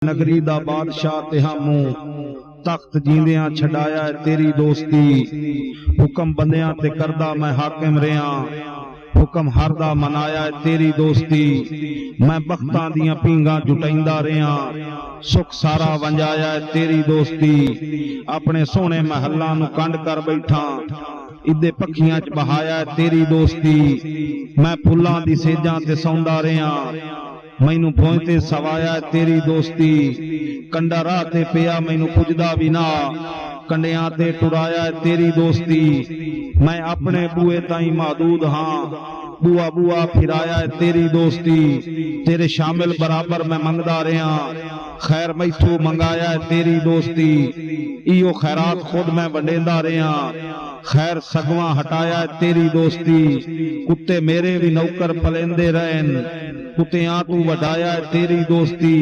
नगरी दा बादशाह ते हामू तख्त जींदियां छडाया तेरी दोस्ती। हुक्म बंदियां ते करदा मैं हाकिम रिया, हुक्म हरदा मनाया तेरी दोस्ती। मैं बख्तां दियां पींगां जुटाइंदा रिया, सुख सारा वंजाया तेरी दोस्ती। अपने सोहने महलां नूं कंड कर बैठा, इदे पखियां च बहाया तेरी दोस्ती। मैं फुल्लां दी सेजां ते सौंदा रिया, मैनू भोए ते सवाया तेरी दोस्ती। कंडा राह ते पिया मैनू पुजदा भी ना, कंडियां ते टुराया तेरी दोस्ती। मैं अपने बूए ताई महदूद हाँ, बुआ बुआ फिराया तेरी दोस्ती। तेरे शामिल बराबर मैं मंगदा रिया, खैर मैथू मंगाया तेरी दोस्ती। इहो खैरात खुद मैं वंडेंदा रिया, खैर सगवा हटाया तेरी दोस्ती। कुत्ते मेरे भी नौकर पलेंदे रहन, कुत्तियां तू वडाया तेरी दोस्ती।